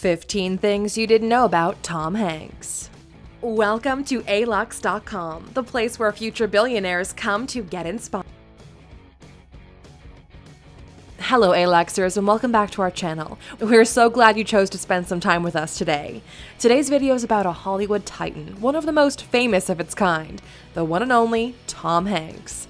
15 Things You Didn't Know About Tom Hanks. Welcome to Alux.com, the place where future billionaires come to get inspired. Hello Aluxers and welcome back to our channel. We're so glad you chose to spend some time with us today. Today's video is about a Hollywood titan, one of the most famous of its kind, the one and only Tom Hanks.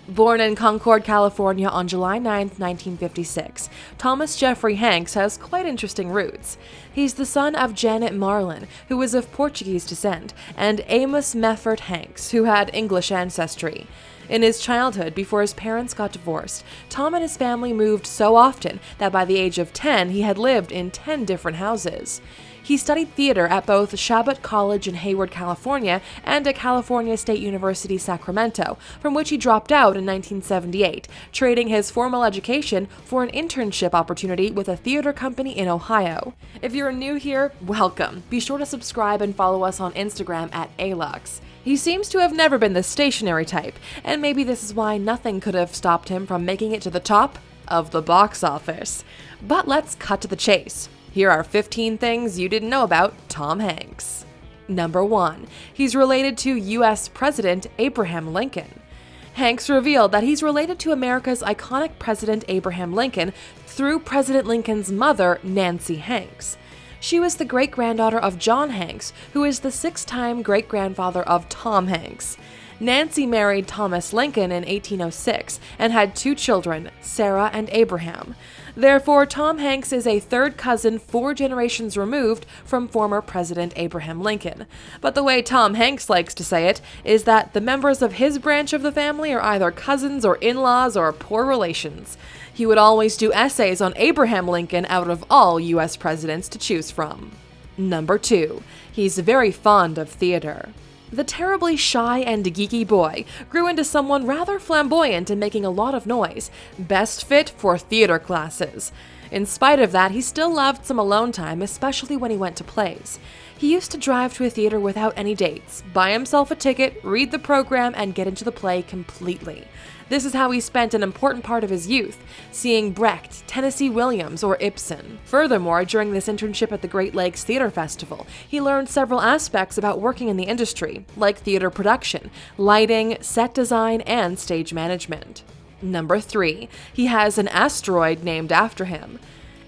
Born in Concord, California on July 9, 1956, Thomas Jeffrey Hanks has quite interesting roots. He's the son of Janet Marlin, who is of Portuguese descent, and Amos Meffert Hanks, who had English ancestry. In his childhood, before his parents got divorced, Tom and his family moved so often that by the age of 10, he had lived in 10 different houses. He studied theater at both Chabot College in Hayward, California, and at California State University, Sacramento, from which he dropped out in 1978, trading his formal education for an internship opportunity with a theater company in Ohio. If you're new here, welcome. Be sure to subscribe and follow us on Instagram at Alux. He seems to have never been the stationary type, and maybe this is why nothing could have stopped him from making it to the top of the box office. But let's cut to the chase. Here are 15 things you didn't know about Tom Hanks. Number 1. He's related to U.S. President Abraham Lincoln. Hanks revealed that he's related to America's iconic President Abraham Lincoln through President Lincoln's mother, Nancy Hanks. She was the great-granddaughter of John Hanks, who is the 6-time great-grandfather of Tom Hanks. Nancy married Thomas Lincoln in 1806 and had 2 children, Sarah and Abraham. Therefore, Tom Hanks is a third cousin 4 generations removed from former President Abraham Lincoln. But the way Tom Hanks likes to say it is that the members of his branch of the family are either cousins or in-laws or poor relations. He would always do essays on Abraham Lincoln out of all U.S. presidents to choose from. Number 2. He's very fond of theater. The terribly shy and geeky boy grew into someone rather flamboyant and making a lot of noise, best fit for theater classes. In spite of that, he still loved some alone time, especially when he went to plays. He used to drive to a theater without any dates, buy himself a ticket, read the program, and get into the play completely. This is how he spent an important part of his youth, seeing Brecht, Tennessee Williams, or Ibsen. Furthermore, during this internship at the Great Lakes Theater Festival, he learned several aspects about working in the industry, like theater production, lighting, set design, and stage management. Number 3. He has an asteroid named after him.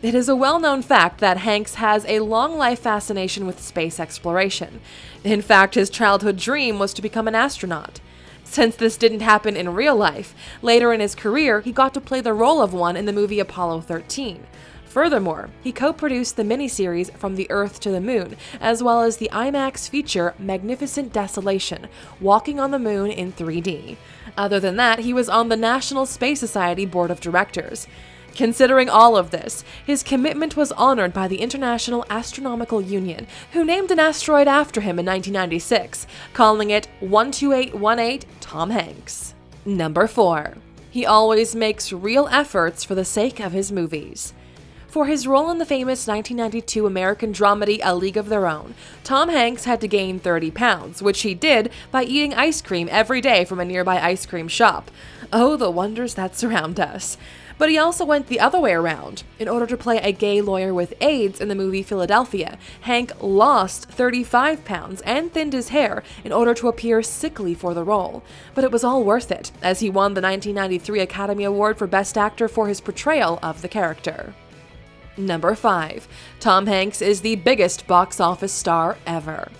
It is a well-known fact that Hanks has a long-life fascination with space exploration. In fact, his childhood dream was to become an astronaut. Since this didn't happen in real life, later in his career, he got to play the role of one in the movie Apollo 13. Furthermore, he co-produced the miniseries From the Earth to the Moon, as well as the IMAX feature Magnificent Desolation, Walking on the Moon in 3D. Other than that, he was on the National Space Society Board of Directors. Considering all of this, his commitment was honored by the International Astronomical Union, who named an asteroid after him in 1996, calling it 12818 Tom Hanks. Number 4. He always makes real efforts for the sake of his movies. For his role in the famous 1992 American dramedy A League of Their Own, Tom Hanks had to gain 30 pounds, which he did by eating ice cream every day from a nearby ice cream shop. Oh, the wonders that surround us. But he also went the other way around. In order to play a gay lawyer with AIDS in the movie Philadelphia, Hank lost 35 pounds and thinned his hair in order to appear sickly for the role. But it was all worth it, as he won the 1993 Academy Award for Best Actor for his portrayal of the character. Number 5. Tom Hanks is the biggest box office star ever.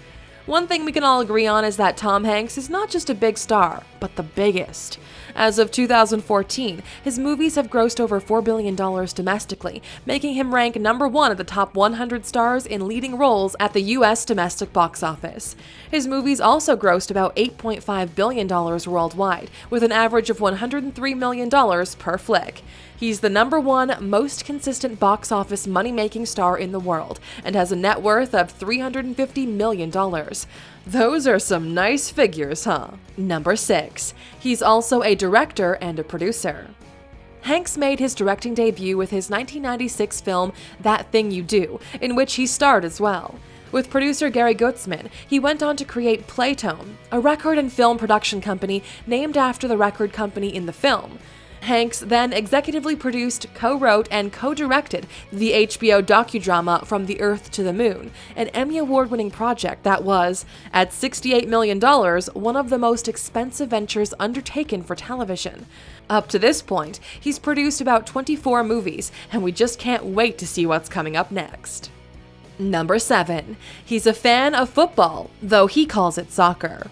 One thing we can all agree on is that Tom Hanks is not just a big star, but the biggest. As of 2014, his movies have grossed over $4 billion domestically, making him rank number 1 of the top 100 stars in leading roles at the U.S. domestic box office. His movies also grossed about $8.5 billion worldwide, with an average of $103 million per flick. He's the number 1 most consistent box office money-making star in the world, and has a net worth of $350 million. Those are some nice figures, huh? Number 6. He's also a director and a producer. Hanks made his directing debut with his 1996 film That Thing You Do, in which he starred as well. With producer Gary Gutzman, he went on to create Playtone, a record and film production company named after the record company in the film. Hanks then executively produced, co-wrote, and co-directed the HBO docudrama From the Earth to the Moon, an Emmy Award-winning project that was, at $68 million, one of the most expensive ventures undertaken for television. Up to this point, he's produced about 24 movies, and we just can't wait to see what's coming up next. Number 7. He's a fan of football, though he calls it soccer.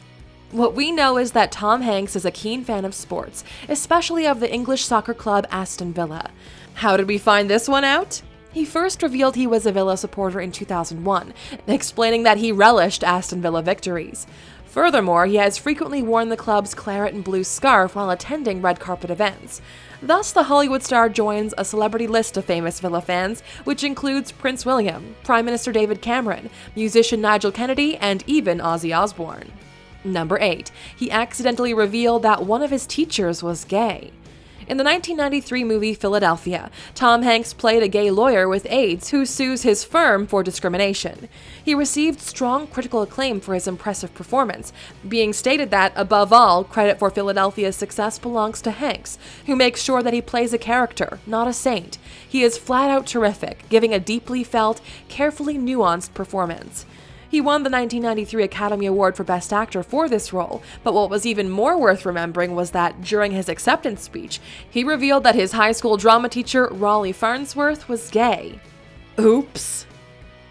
What we know is that Tom Hanks is a keen fan of sports, especially of the English soccer club Aston Villa. How did we find this one out? He first revealed he was a Villa supporter in 2001, explaining that he relished Aston Villa victories. Furthermore, he has frequently worn the club's claret and blue scarf while attending red carpet events. Thus, the Hollywood star joins a celebrity list of famous Villa fans, which includes Prince William, Prime Minister David Cameron, musician Nigel Kennedy, and even Ozzy Osbourne. Number 8. He accidentally revealed that one of his teachers was gay. In the 1993 movie Philadelphia, Tom Hanks played a gay lawyer with AIDS who sues his firm for discrimination. He received strong critical acclaim for his impressive performance, being stated that, above all, credit for Philadelphia's success belongs to Hanks, who makes sure that he plays a character, not a saint. He is flat out terrific, giving a deeply felt, carefully nuanced performance. He won the 1993 Academy Award for Best Actor for this role, but what was even more worth remembering was that, during his acceptance speech, he revealed that his high school drama teacher, Raleigh Farnsworth, was gay. Oops.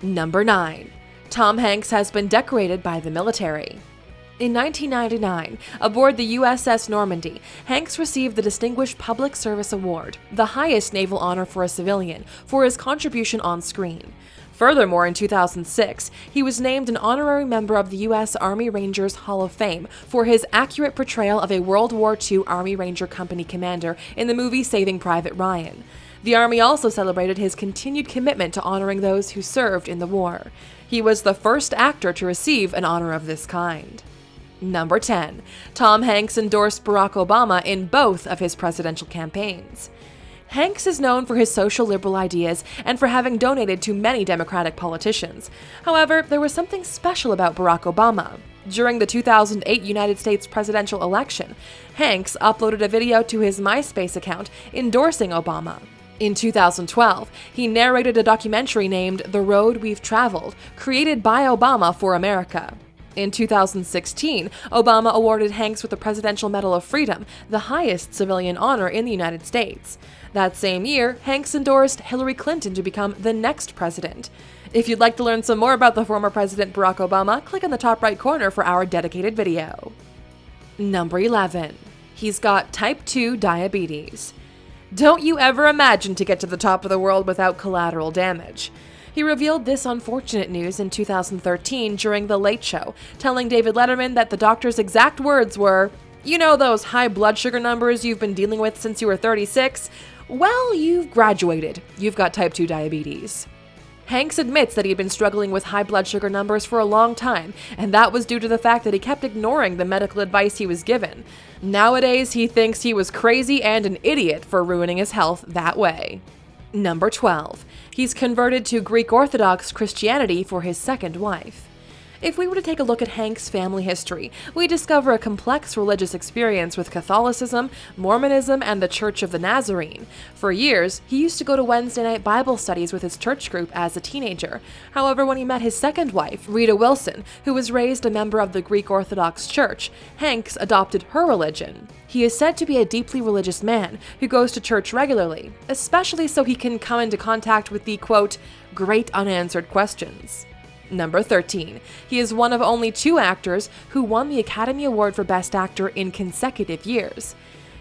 Number 9. Tom Hanks has been decorated by the military. In 1999, aboard the USS Normandy, Hanks received the Distinguished Public Service Award, the highest naval honor for a civilian, for his contribution on screen. Furthermore, in 2006, he was named an honorary member of the U.S. Army Rangers Hall of Fame for his accurate portrayal of a World War II Army Ranger Company commander in the movie Saving Private Ryan. The Army also celebrated his continued commitment to honoring those who served in the war. He was the first actor to receive an honor of this kind. Number 10. Tom Hanks endorsed Barack Obama in both of his presidential campaigns. Hanks is known for his social liberal ideas and for having donated to many Democratic politicians. However, there was something special about Barack Obama. During the 2008 United States presidential election, Hanks uploaded a video to his MySpace account endorsing Obama. In 2012, he narrated a documentary named The Road We've Traveled, created by Obama for America. In 2016, Obama awarded Hanks with the Presidential Medal of Freedom, the highest civilian honor in the United States. That same year, Hanks endorsed Hillary Clinton to become the next president. If you'd like to learn some more about the former President Barack Obama, click on the top right corner for our dedicated video. Number 11. He's got type 2 diabetes. Don't you ever imagine to get to the top of the world without collateral damage. He revealed this unfortunate news in 2013 during The Late Show, telling David Letterman that the doctor's exact words were, "You know those high blood sugar numbers you've been dealing with since you were 36? Well, you've graduated. You've got type 2 diabetes." Hanks admits that he had been struggling with high blood sugar numbers for a long time, and that was due to the fact that he kept ignoring the medical advice he was given. Nowadays, he thinks he was crazy and an idiot for ruining his health that way. Number 12. He's converted to Greek Orthodox Christianity for his second wife. If we were to take a look at Hank's family history, we discover a complex religious experience with Catholicism, Mormonism, and the Church of the Nazarene. For years, he used to go to Wednesday night Bible studies with his church group as a teenager. However, when he met his second wife, Rita Wilson, who was raised a member of the Greek Orthodox Church, Hanks adopted her religion. He is said to be a deeply religious man who goes to church regularly, especially so he can come into contact with the, quote, great unanswered questions. Number 13. He is one of only 2 actors who won the Academy Award for Best Actor in consecutive years.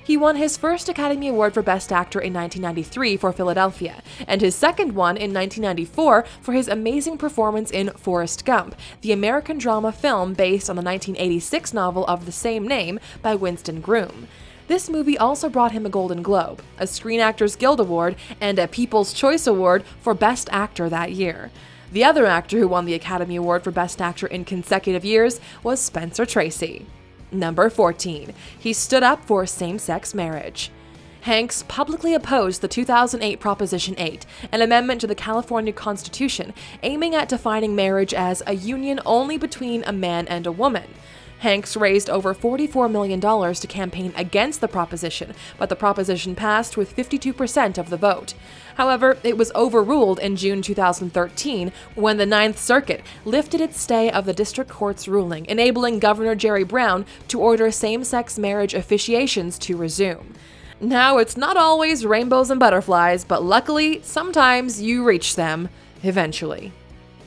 He won his first Academy Award for Best Actor in 1993 for Philadelphia, and his second one in 1994 for his amazing performance in Forrest Gump, the American drama film based on the 1986 novel of the same name by Winston Groom. This movie also brought him a Golden Globe, a Screen Actors Guild Award, and a People's Choice Award for Best Actor that year. The other actor who won the Academy Award for Best Actor in consecutive years was Spencer Tracy. Number 14. He stood up for same-sex marriage. Hanks publicly opposed the 2008 Proposition 8, an amendment to the California Constitution aiming at defining marriage as a union only between a man and a woman. Hanks raised over $44 million to campaign against the proposition, but the proposition passed with 52% of the vote. However, it was overruled in June 2013 when the Ninth Circuit lifted its stay of the district court's ruling, enabling Governor Jerry Brown to order same-sex marriage officiations to resume. Now, it's not always rainbows and butterflies, but luckily, sometimes you reach them eventually.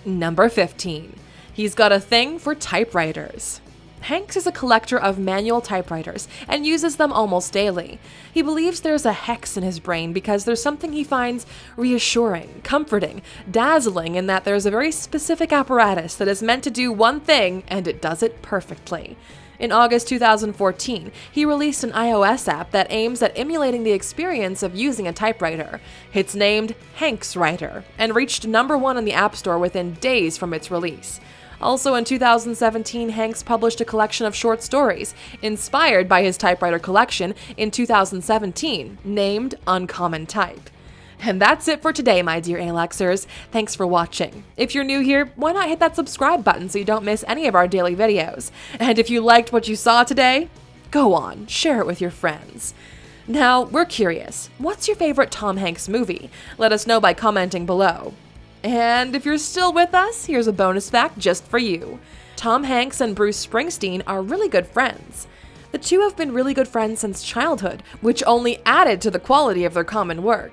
Number 15. He's got a thing for typewriters. Hanks is a collector of manual typewriters and uses them almost daily. He believes there's a hex in his brain because there's something he finds reassuring, comforting, dazzling in that there's a very specific apparatus that is meant to do one thing and it does it perfectly. In August 2014, he released an iOS app that aims at emulating the experience of using a typewriter. It's named Hanks Writer and reached #1 in the App Store within days from its release. Also in 2017, Hanks published a collection of short stories inspired by his typewriter collection in 2017, named Uncommon Type. And that's it for today, my dear Aluxers. Thanks for watching. If you're new here, why not hit that subscribe button so you don't miss any of our daily videos? And if you liked what you saw today, go on, share it with your friends. Now, we're curious, what's your favorite Tom Hanks movie? Let us know by commenting below. And if you're still with us, here's a bonus fact just for you. Tom Hanks and Bruce Springsteen are really good friends. The two have been really good friends since childhood, which only added to the quality of their common work.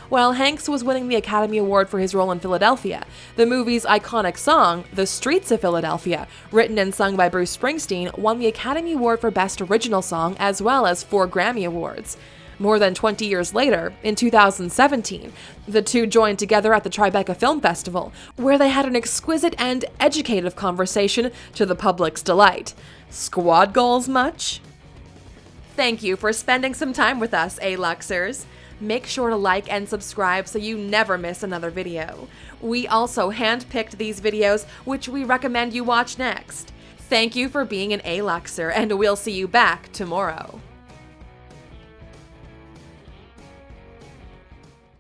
While Hanks was winning the Academy Award for his role in Philadelphia, the movie's iconic song, The Streets of Philadelphia, written and sung by Bruce Springsteen, won the Academy Award for Best Original Song as well as 4 Grammy Awards. More than 20 years later, in 2017, the two joined together at the Tribeca Film Festival, where they had an exquisite and educative conversation to the public's delight. Squad goals much? Thank you for spending some time with us, Aluxers. Make sure to like and subscribe so you never miss another video. We also handpicked these videos, which we recommend you watch next. Thank you for being an Aluxer, and we'll see you back tomorrow.